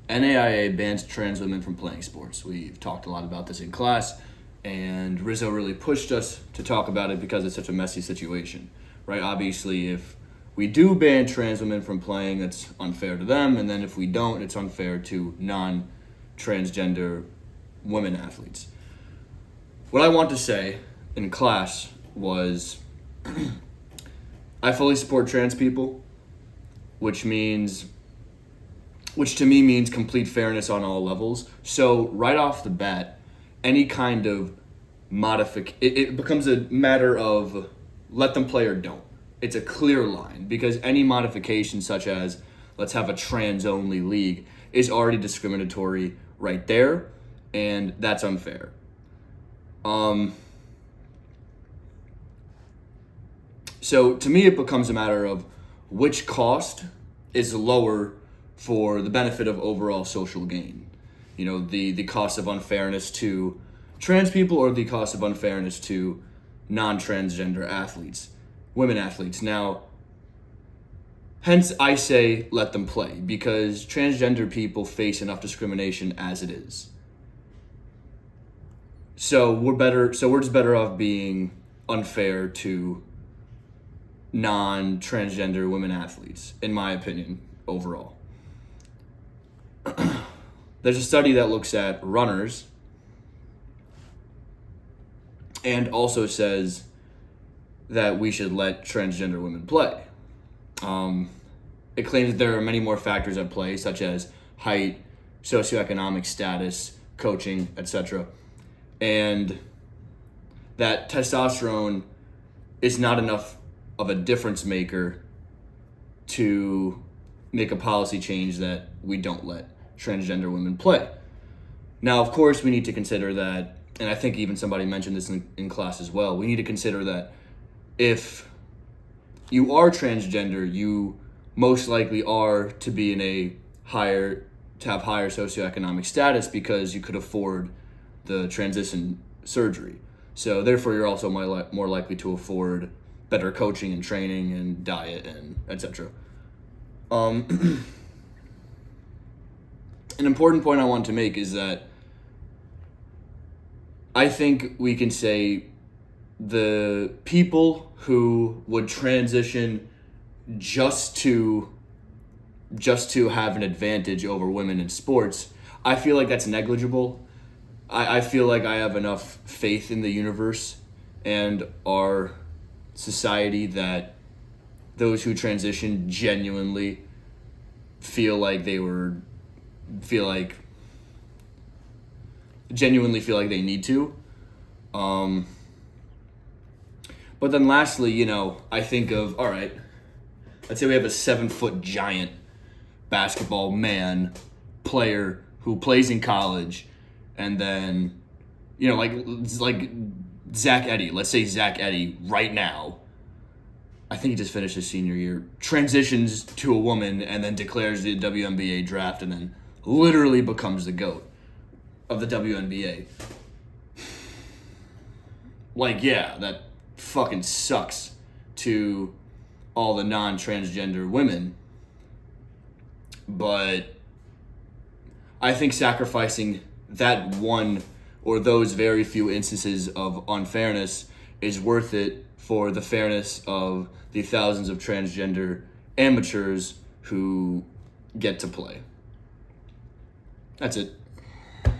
NAIA bans trans women from playing sports. We've talked a lot about this in class, and Rizzo really pushed us to talk about it because it's such a messy situation, right? Obviously, if we do ban trans women from playing, that's unfair to them, and then if we don't, it's unfair to non-transgender women athletes. What I want to say in class was I fully support trans people, which to me means complete fairness on all levels. So right off the bat, any kind of it becomes a matter of let them play or don't. It's a clear line because any modification such as let's have a trans-only league is already discriminatory right there, and that's unfair. So to me, it becomes a matter of which cost is lower for the benefit of overall social gain. You know, the cost of unfairness to trans people or the cost of unfairness to non-transgender athletes, women athletes. Now, hence I say let them play because transgender people face enough discrimination as it is. So we're just better off being unfair to non-transgender women athletes, in my opinion, overall. There's a study that looks at runners and also says that we should let transgender women play. It claims that there are many more factors at play, such as height, socioeconomic status, coaching, etc., and that testosterone is not enough of a difference maker to make a policy change that we don't let transgender women play. Now, of course, we need to consider that, and I think even somebody mentioned this in class as well, we need to consider that if you are transgender, you most likely are to be to have higher socioeconomic status because you could afford the transition surgery. So therefore, you're also more likely to afford better coaching and training and diet and etc. An important point I want to make is that I think we can say the people who would transition just to have an advantage over women in sports, I feel like that's negligible. I feel like I have enough faith in the universe and our society that those who transition genuinely feel like they need to. But then lastly, I think of, all right, let's say we have a 7-foot giant basketball man player who plays in college, and then, like Zach Edey. Let's say Zach Edey right now, I think he just finished his senior year, transitions to a woman and then declares the WNBA draft and then literally becomes the GOAT of the WNBA. Like, yeah, that fucking sucks to all the non-transgender women. But I think sacrificing that one or those very few instances of unfairness is worth it for the fairness of the thousands of transgender amateurs who get to play. That's it.